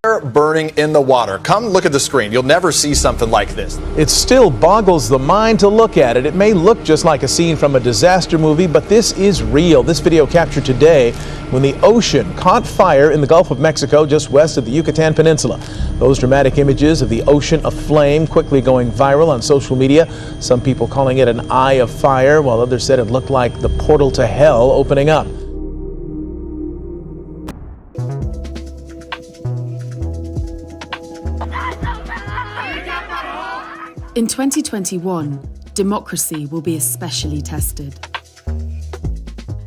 Burning in the water. Come look at the screen. You'll never see something like this. It still boggles the mind to look at it. It may look just like a scene from a disaster movie, but this is real. This video captured today when the ocean caught fire in the Gulf of Mexico just west of the Yucatan Peninsula. Those dramatic images of the ocean aflame quickly going viral on social media. Some people calling it an eye of fire, while others said it looked like the portal to hell opening up. In 2021, democracy will be especially tested.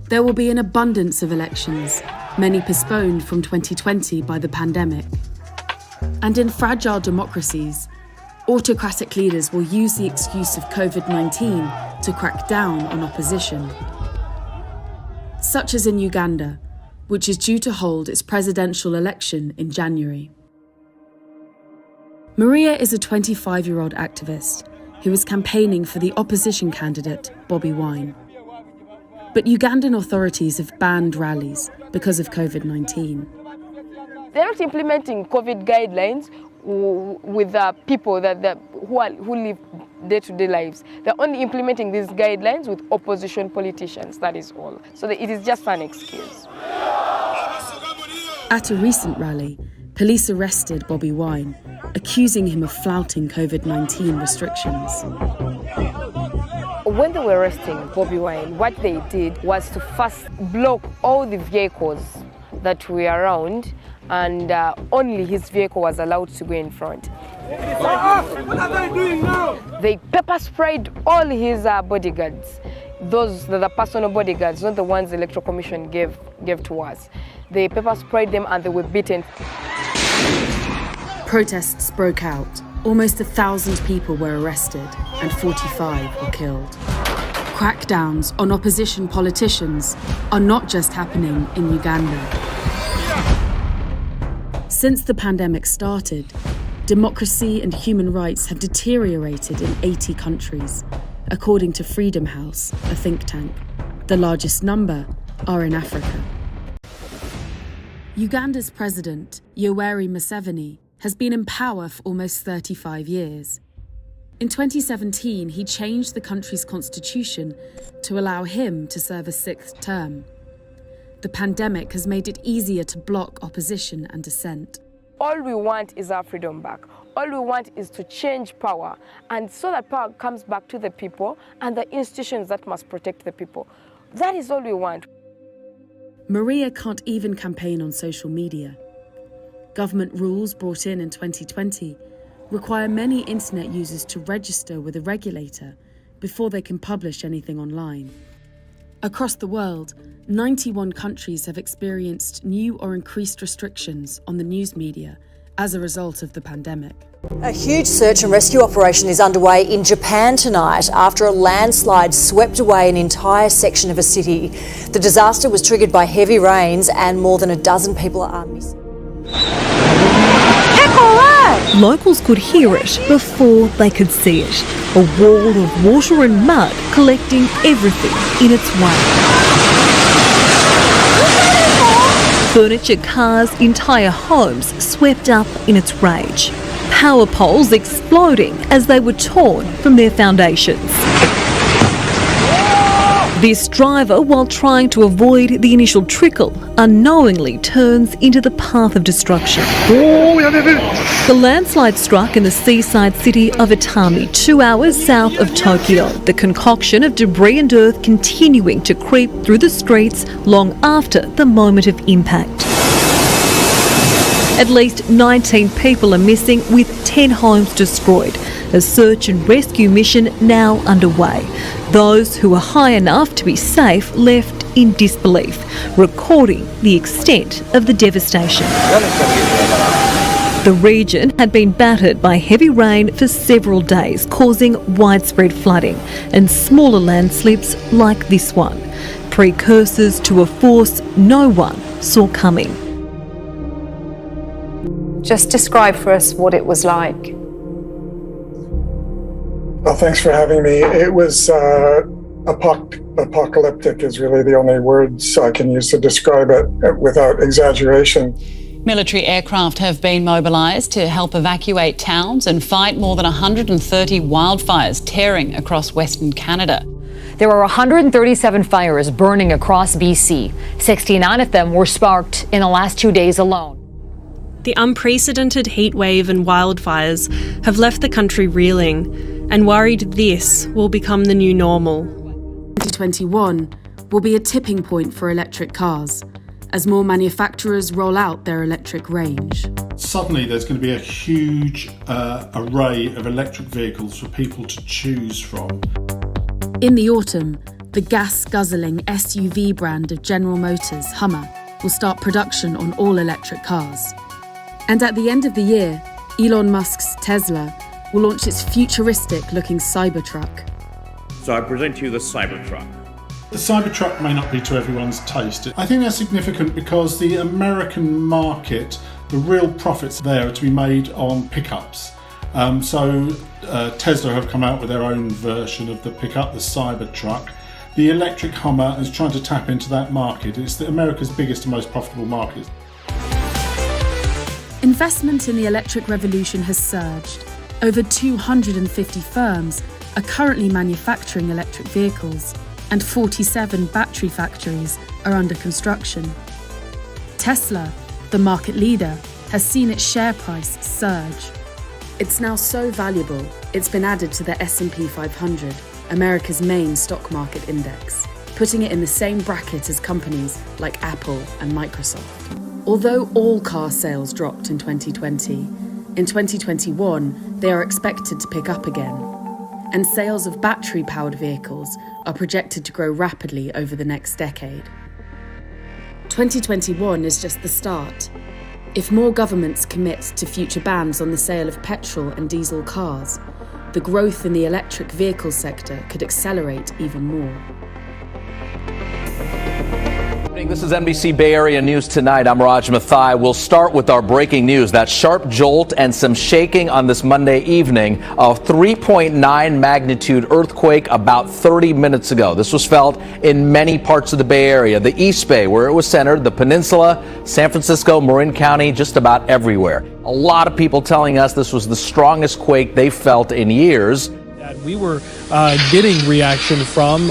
There will be an abundance of elections, many postponed from 2020 by the pandemic. And in fragile democracies, autocratic leaders will use the excuse of COVID-19 to crack down on opposition. Such as in Uganda, which is due to hold its presidential election in January. Maria is a 25-year-old activist who is campaigning for the opposition candidate, Bobi Wine. But Ugandan authorities have banned rallies because of COVID-19. They're not implementing COVID guidelines with people who live day-to-day lives. They're only implementing these guidelines with opposition politicians, that is all. So it is just an excuse. At a recent rally, police arrested Bobi Wine, accusing him of flouting COVID-19 restrictions. When they were arresting Bobi Wine, what they did was to first block all the vehicles that were around, and only his vehicle was allowed to go in front. What are they doing now? They pepper sprayed all his bodyguards. Those are the personal bodyguards, not the ones the Electoral Commission gave to us. They pepper sprayed them and they were beaten. Protests broke out. Almost 1,000 people were arrested and 45 were killed. Crackdowns on opposition politicians are not just happening in Uganda. Since the pandemic started, democracy and human rights have deteriorated in 80 countries, according to Freedom House, a think tank. The largest number are in Africa. Uganda's president, Yoweri Museveni, has been in power for almost 35 years. In 2017, he changed the country's constitution to allow him to serve a 6th term. The pandemic has made it easier to block opposition and dissent. All we want is our freedom back. All we want is to change power, and so that power comes back to the people and the institutions that must protect the people. That is all we want. Maria can't even campaign on social media. Government rules brought in 2020 require many internet users to register with a regulator before they can publish anything online. Across the world, 91 countries have experienced new or increased restrictions on the news media as a result of the pandemic. A huge search and rescue operation is underway in Japan tonight after a landslide swept away an entire section of a city. The disaster was triggered by heavy rains and more than a dozen people are missing. Locals could hear it before they could see it. A wall of water and mud collecting everything in its way. Furniture, cars, entire homes swept up in its rage. Power poles exploding as they were torn from their foundations. This driver, while trying to avoid the initial trickle, unknowingly turns into the path of destruction. The landslide struck in the seaside city of Atami, 2 hours south of Tokyo. The concoction of debris and earth continuing to creep through the streets long after the moment of impact. At least 19 people are missing, with 10 homes destroyed. A search and rescue mission now underway. Those who are high enough to be safe left in disbelief, recording the extent of the devastation. The region had been battered by heavy rain for several days, causing widespread flooding and smaller landslips like this one, precursors to a force no one saw coming. Just describe for us what it was like. Well, thanks for having me. It was apocalyptic is really the only words I can use to describe it without exaggeration. Military aircraft have been mobilised to help evacuate towns and fight more than 130 wildfires tearing across Western Canada. There are 137 fires burning across BC. 69 of them were sparked in the last 2 days alone. The unprecedented heatwave and wildfires have left the country reeling and worried this will become the new normal. 2021 will be a tipping point for electric cars as more manufacturers roll out their electric range. Suddenly there's going to be a huge array of electric vehicles for people to choose from. In the autumn, the gas-guzzling SUV brand of General Motors, Hummer, will start production on all electric cars. And at the end of the year, Elon Musk's Tesla will launch its futuristic-looking Cybertruck. So I present to you the Cybertruck. The Cybertruck may not be to everyone's taste. I think that's significant because the American market, the real profits there are to be made on pickups. Tesla have come out with their own version of the pickup, the Cybertruck. The electric Hummer is trying to tap into that market. It's America's biggest and most profitable market. Investment in the electric revolution has surged. Over 250 firms are currently manufacturing electric vehicles, and 47 battery factories are under construction. Tesla, the market leader, has seen its share price surge. It's now so valuable, it's been added to the S&P 500, America's main stock market index, putting it in the same bracket as companies like Apple and Microsoft. Although all car sales dropped in 2020, in 2021 they are expected to pick up again, and sales of battery-powered vehicles are projected to grow rapidly over the next decade. 2021 is just the start. If more governments commit to future bans on the sale of petrol and diesel cars, the growth in the electric vehicle sector could accelerate even more. This is NBC Bay Area News Tonight. I'm Raj Mathai. We'll start with our breaking news. That sharp jolt and some shaking on this Monday evening. A 3.9 magnitude earthquake about 30 minutes ago. This was felt in many parts of the Bay Area. The East Bay, where it was centered, the Peninsula, San Francisco, Marin County, just about everywhere. A lot of people telling us this was the strongest quake they felt in years. We were getting reaction from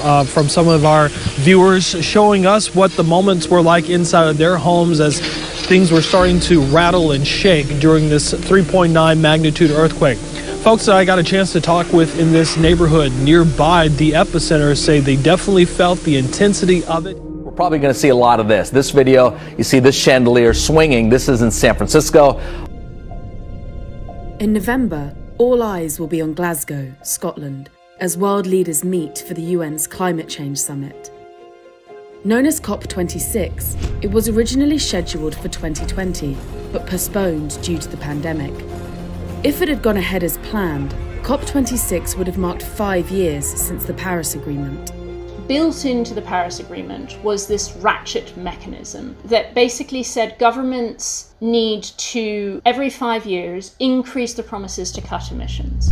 some of our viewers, showing us what the moments were like inside of their homes as things were starting to rattle and shake during this 3.9 magnitude earthquake. Folks that I got a chance to talk with in this neighborhood nearby the epicenter say they definitely felt the intensity of it. We're probably going to see a lot of this. This video, you see this chandelier swinging. This is in San Francisco. In November, all eyes will be on Glasgow, Scotland, as world leaders meet for the UN's Climate Change Summit. Known as COP26, it was originally scheduled for 2020, but postponed due to the pandemic. If it had gone ahead as planned, COP26 would have marked 5 years since the Paris Agreement. Built into the Paris Agreement was this ratchet mechanism that basically said governments need to, every 5 years, increase the promises to cut emissions.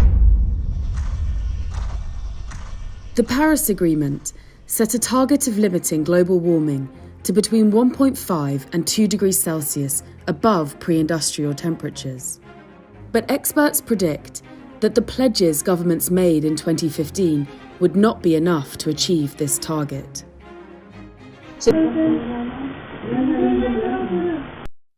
The Paris Agreement set a target of limiting global warming to between 1.5 and 2 degrees Celsius above pre-industrial temperatures. But experts predict that the pledges governments made in 2015 would not be enough to achieve this target.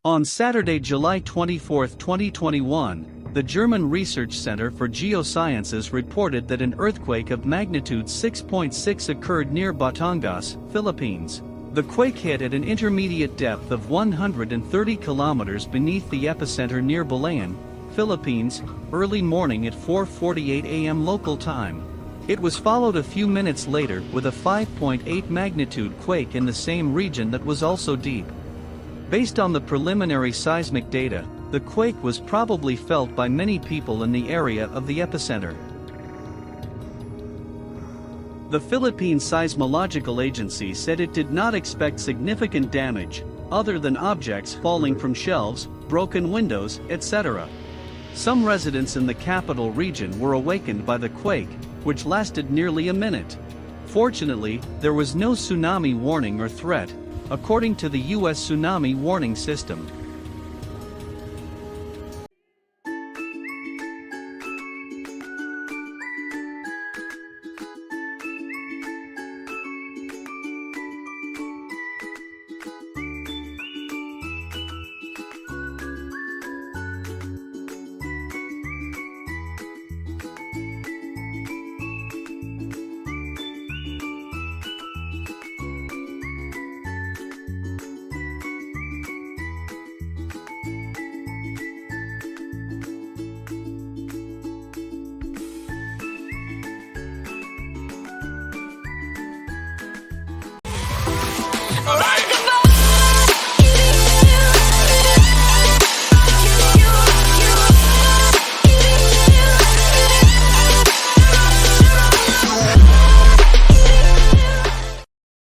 On Saturday, July 24, 2021, the German Research Center for Geosciences reported that an earthquake of magnitude 6.6 occurred near Batangas, Philippines. The quake hit at an intermediate depth of 130 kilometers beneath the epicenter near Balayan, Philippines, early morning at 4:48 a.m. local time. It was followed a few minutes later with a 5.8 magnitude quake in the same region that was also deep. Based on the preliminary seismic data, the quake was probably felt by many people in the area of the epicenter. The Philippine Seismological Agency said it did not expect significant damage, other than objects falling from shelves, broken windows, etc. Some residents in the capital region were awakened by the quake, which lasted nearly a minute. Fortunately, there was no tsunami warning or threat, according to the U.S. Tsunami Warning System.